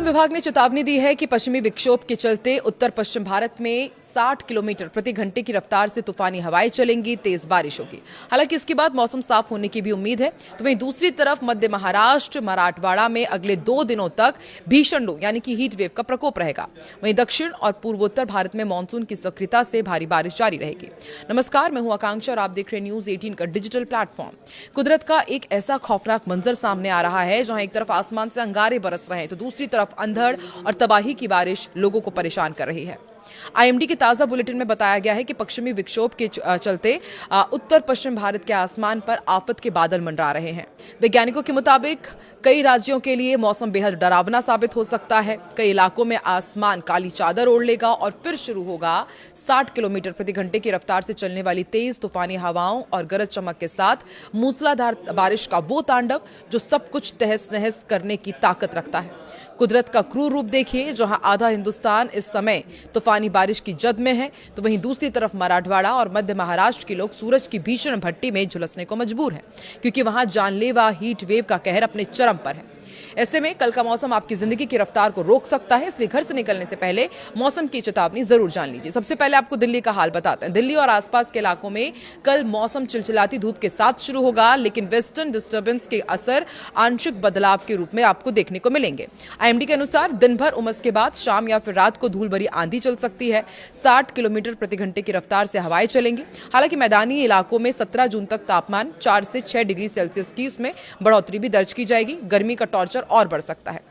मौसम विभाग ने चेतावनी दी है कि पश्चिमी विक्षोभ के चलते उत्तर पश्चिम भारत में 60 किलोमीटर प्रति घंटे की रफ्तार से तूफानी हवाएं चलेंगी, तेज बारिश होगी। हालांकि इसके बाद मौसम साफ होने की भी उम्मीद है। तो वहीं दूसरी तरफ मध्य महाराष्ट्र, मराठवाड़ा में अगले 2 दिनों तक भीषण लू यानी कि हीट वेव का प्रकोप रहेगा। वहीं दक्षिण और पूर्वोत्तर भारत में मानसून की सक्रियता से भारी बारिश जारी रहेगी। नमस्कार, मैं हूं आकांक्षा और आप देख रहे हैं न्यूज 18 का डिजिटल प्लेटफॉर्म। कुदरत का एक ऐसा खौफनाक मंजर सामने आ रहा है जहां एक तरफ आसमान से अंगारे बरस रहे हैं तो दूसरी तरफ अंधड़ और तबाही की बारिश लोगों को परेशान कर रही है। आईएमडी के ताजा बुलेटिन में बताया गया है कि पश्चिमी विक्षोभ के चलते उत्तर पश्चिम भारत के आसमान पर आफत के बादल मंडरा रहे हैं। वैज्ञानिकों के मुताबिक कई राज्यों के लिए मौसम बेहद डरावना साबित हो सकता है। कई इलाकों में आसमान काली चादर ओढ़ लेगा और फिर शुरू होगा 60 किलोमीटर प्रति घंटे की रफ्तार से चलने वाली तेज तूफानी हवाओं और गरज चमक के साथ मूसलाधार बारिश का वो तांडव जो सब कुछ तहस नहस करने की ताकत रखता है। कुदरत का क्रूर रूप देखिए, जहां आधा हिंदुस्तान इस समय तूफानी बारिश की जद में है तो वहीं दूसरी तरफ मराठवाड़ा और मध्य महाराष्ट्र के लोग सूरज की भीषण भट्टी में झुलसने को मजबूर हैं, क्योंकि वहां जानलेवा हीट वेव का कहर अपने चरम पर है। ऐसे में कल का मौसम आपकी जिंदगी की रफ्तार को रोक सकता है, इसलिए घर से निकलने से पहले मौसम की चेतावनी जरूर जान लीजिए। सबसे पहले आपको दिल्ली का हाल बताते हैं। दिल्ली और आसपास के इलाकों में कल मौसम चिलचिलाती धूप के साथ शुरू होगा, लेकिन वेस्टर्न डिस्टर्बेंस के असर आंशिक बदलाव के रूप में आपको देखने को मिलेंगे। आईएमडी के अनुसार दिन भर उमस के बाद शाम या फिर रात को धूल भरी आंधी चल सकती है। 60 किलोमीटर प्रति घंटे की रफ्तार से हवाएं चलेंगी। हालांकि मैदानी इलाकों में 17 जून तक तापमान 4 से 6 डिग्री सेल्सियस की उसमें बढ़ोतरी भी दर्ज की जाएगी। गर्मी का टॉर्चर और बढ़ सकता है।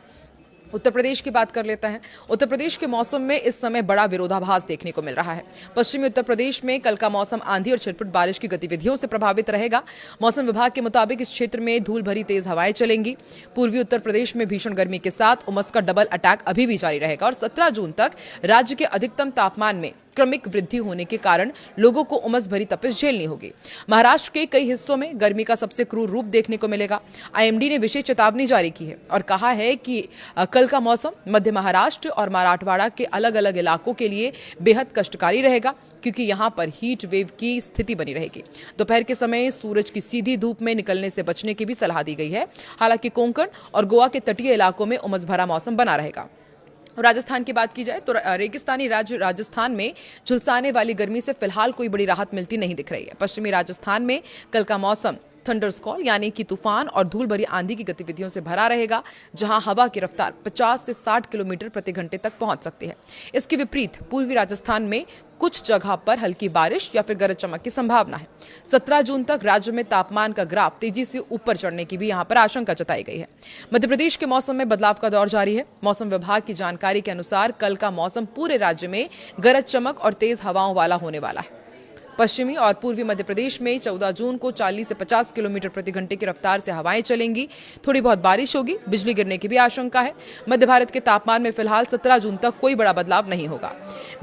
उत्तर प्रदेश की बात कर लेते हैं। उत्तर प्रदेश के मौसम में इस समय बड़ा विरोधाभास देखने को मिल रहा है। पश्चिमी उत्तर प्रदेश में कल का मौसम आंधी और छिटपुट बारिश की गतिविधियों से प्रभावित रहेगा। मौसम विभाग के मुताबिक इस क्षेत्र में धूल भरी तेज हवाएं चलेंगी। पूर्वी उत्तर प्रदेश में भीषण गर्मी के साथ उमस का डबल अटैक अभी भी जारी रहेगा और 17 जून तक राज्य के अधिकतम तापमान में क्रमिक वृद्धि होने के कारण लोगों को उमस भरी तपिश झेलनी होगी। महाराष्ट्र के कई हिस्सों में गर्मी का सबसे क्रूर रूप देखने को मिलेगा। आईएमडी ने विशेष चेतावनी जारी की है और कहा है कि कल का मौसम मध्य महाराष्ट्र और मराठवाड़ा के अलग अलग इलाकों के लिए बेहद कष्टकारी रहेगा, क्योंकि यहां पर हीट वेव की स्थिति बनी रहेगी। दोपहर के समय सूरज की सीधी धूप में निकलने से बचने की भी सलाह दी गई है। हालांकि कोंकण और गोवा के तटीय इलाकों में उमस भरा मौसम बना रहेगा। राजस्थान की बात की जाए तो रेगिस्तानी राज्य राजस्थान में झुलसाने वाली गर्मी से फिलहाल कोई बड़ी राहत मिलती नहीं दिख रही है। पश्चिमी राजस्थान में कल का मौसम थंडरस्कॉल यानी कि तूफान और धूल भरी आंधी की गतिविधियों से भरा रहेगा, जहां हवा की रफ्तार 50 से 60 किलोमीटर प्रति घंटे तक पहुंच सकती है। इसके विपरीत पूर्वी राजस्थान में कुछ जगह पर हल्की बारिश या फिर गरज चमक की संभावना है। 17 जून तक राज्य में तापमान का ग्राफ तेजी से ऊपर चढ़ने की भी यहां पर आशंका जताई गई है। मध्य प्रदेश के मौसम में बदलाव का दौर जारी है। मौसम विभाग की जानकारी के अनुसार कल का मौसम पूरे राज्य में गरज चमक और तेज हवाओं वाला होने वाला है। पश्चिमी और पूर्वी मध्य प्रदेश में 14 जून को 40 से 50 किलोमीटर प्रति घंटे की रफ्तार से हवाएं चलेंगी। थोड़ी बहुत बारिश होगी, बिजली गिरने की भी आशंका है। मध्य भारत के तापमान में फिलहाल 17 जून तक कोई बड़ा बदलाव नहीं होगा।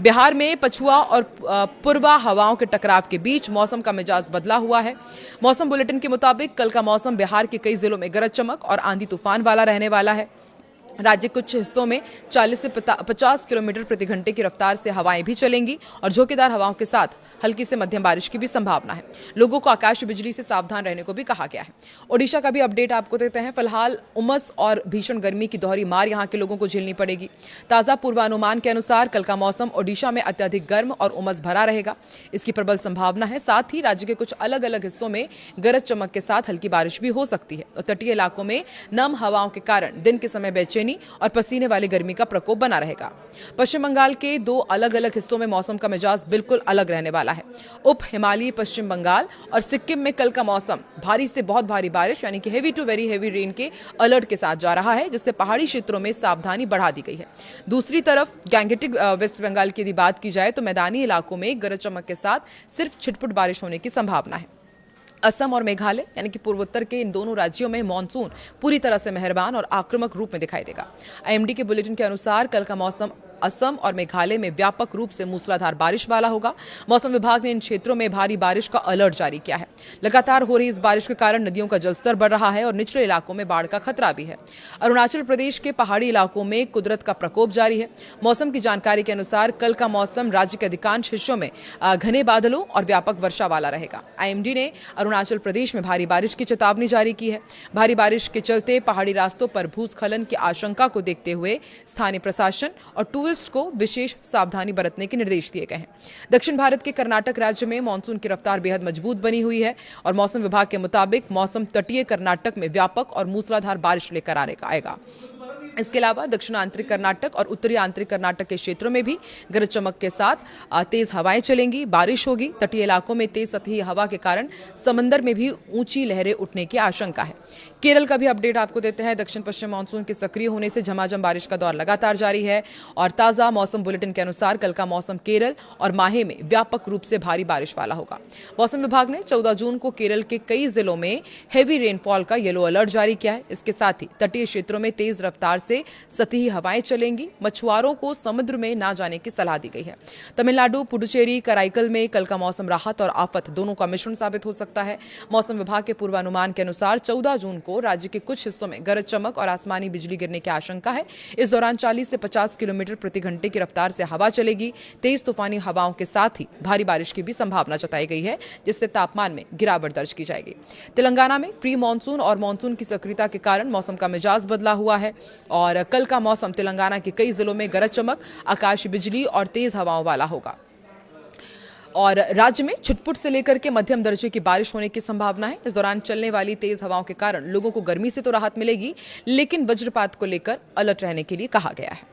बिहार में पछुआ और पूर्वा हवाओं के टकराव के बीच मौसम का मिजाज बदला हुआ है। मौसम बुलेटिन के मुताबिक कल का मौसम बिहार के कई जिलों में गरज चमक और आंधी तूफान वाला रहने वाला है। राज्य के कुछ हिस्सों में 40 से 50 किलोमीटर प्रति घंटे की रफ्तार से हवाएं भी चलेंगी और झोंकेदार हवाओं के साथ हल्की से मध्यम बारिश की भी संभावना है। लोगों को आकाशीय बिजली से सावधान रहने को भी कहा गया है। ओडिशा का भी अपडेट आपको देते हैं। फिलहाल उमस और भीषण गर्मी की दोहरी मार यहां के लोगों को झेलनी पड़ेगी। ताजा पूर्वानुमान के अनुसार कल का मौसम ओडिशा में अत्यधिक गर्म और उमस भरा रहेगा। इसकी प्रबल संभावना है। साथ ही राज्य के कुछ अलग अलग हिस्सों में गरज चमक के साथ हल्की बारिश भी हो सकती है और तटीय इलाकों में नम हवाओं के कारण दिन के समय बेचैनी और पसीने वाली गर्मी का प्रकोप बना रहेगा। पश्चिम बंगाल के 2 अलग अलग हिस्सों में मौसम का मिजाज बिल्कुल अलग रहने वाला है। उप हिमालयी पश्चिम बंगाल और सिक्किम में कल का मौसम भारी से बहुत भारी बारिश यानी कि heavy to very heavy rain के अलर्ट के साथ जा रहा है, जिससे पहाड़ी क्षेत्रों में सावधानी बढ़ा दी गई है। दूसरी तरफ गैंगेटिक वेस्ट बंगाल की यदि बात की जाए तो मैदानी इलाकों में गरज चमक के साथ सिर्फ छिटपुट बारिश होने की संभावना है। असम और मेघालय यानी कि पूर्वोत्तर के इन दोनों राज्यों में मानसून पूरी तरह से मेहरबान और आक्रामक रूप में दिखाई देगा। आईएमडी के बुलेटिन के अनुसार कल का मौसम असम और मेघालय में व्यापक रूप से मूसलाधार बारिश वाला होगा। मौसम विभाग ने इन क्षेत्रों में भारी बारिश का अलर्ट जारी किया है। लगातार हो रही इस बारिश के कारण नदियों का जलस्तर बढ़ रहा है और निचले इलाकों में बाढ़ का खतरा भी है। अरुणाचल प्रदेश के पहाड़ी इलाकों में कुदरत का प्रकोप जारी है। मौसम की जानकारी के अनुसार कल का मौसम राज्य के अधिकांश हिस्सों में घने बादलों और व्यापक वर्षा वाला रहेगा। आईएमडी ने अरुणाचल प्रदेश में भारी बारिश की चेतावनी जारी की है। भारी बारिश के चलते पहाड़ी रास्तों पर भूस्खलन की आशंका को देखते हुए स्थानीय प्रशासन और टूरिस्ट को विशेष सावधानी बरतने के निर्देश दिए गए हैं। दक्षिण भारत के कर्नाटक राज्य में मानसून की रफ्तार बेहद मजबूत बनी हुई है और मौसम विभाग के मुताबिक मौसम तटीय कर्नाटक में व्यापक और मूसलाधार बारिश लेकर आएगा। इसके अलावा दक्षिण आंतरिक कर्नाटक और उत्तरी आंतरिक कर्नाटक के क्षेत्रों में भी गरज चमक के साथ तेज हवाएं चलेंगी, बारिश होगी। तटीय इलाकों में तेज सतही हवा के कारण समंदर में भी ऊंची लहरें उठने की आशंका है। केरल का भी अपडेट आपको देते हैं। दक्षिण पश्चिम मानसून के सक्रिय होने से झमाझम बारिश का दौर लगातार जारी है और ताजा मौसम बुलेटिन के अनुसार कल का मौसम केरल और माहे में व्यापक रूप से भारी बारिश वाला होगा। मौसम विभाग ने 14 जून को केरल के कई जिलों में हेवी रेनफॉल का येलो अलर्ट जारी किया है। इसके साथ ही तटीय क्षेत्रों में तेज रफ्तार से सतही हवाएं चलेंगी। मछुआरों को समुद्र में ना जाने की सलाह दी गई है। तमिलनाडु, पुडुचेरी, कराईकल में कल का मौसम राहत और आफत दोनों का मिश्रण साबित हो सकता है। मौसम विभाग के पूर्वानुमान के अनुसार 14 जून को राज्य के कुछ हिस्सों में गरज चमक और आसमानी बिजली गिरने की आशंका है। इस दौरान 40 से 50 किलोमीटर प्रति घंटे की रफ्तार से हवा चलेगी। तेज तूफानी हवाओं के साथ ही भारी बारिश की भी संभावना जताई गई है, जिससे तापमान में गिरावट दर्ज की जाएगी। तेलंगाना में प्री मानसून और मानसून की सक्रियता के कारण मौसम का मिजाज बदला हुआ है और कल का मौसम तेलंगाना के कई जिलों में गरज चमक, आकाशीय बिजली और तेज हवाओं वाला होगा और राज्य में छिटपुट से लेकर के मध्यम दर्जे की बारिश होने की संभावना है। इस दौरान चलने वाली तेज हवाओं के कारण लोगों को गर्मी से तो राहत मिलेगी, लेकिन वज्रपात को लेकर अलर्ट रहने के लिए कहा गया है।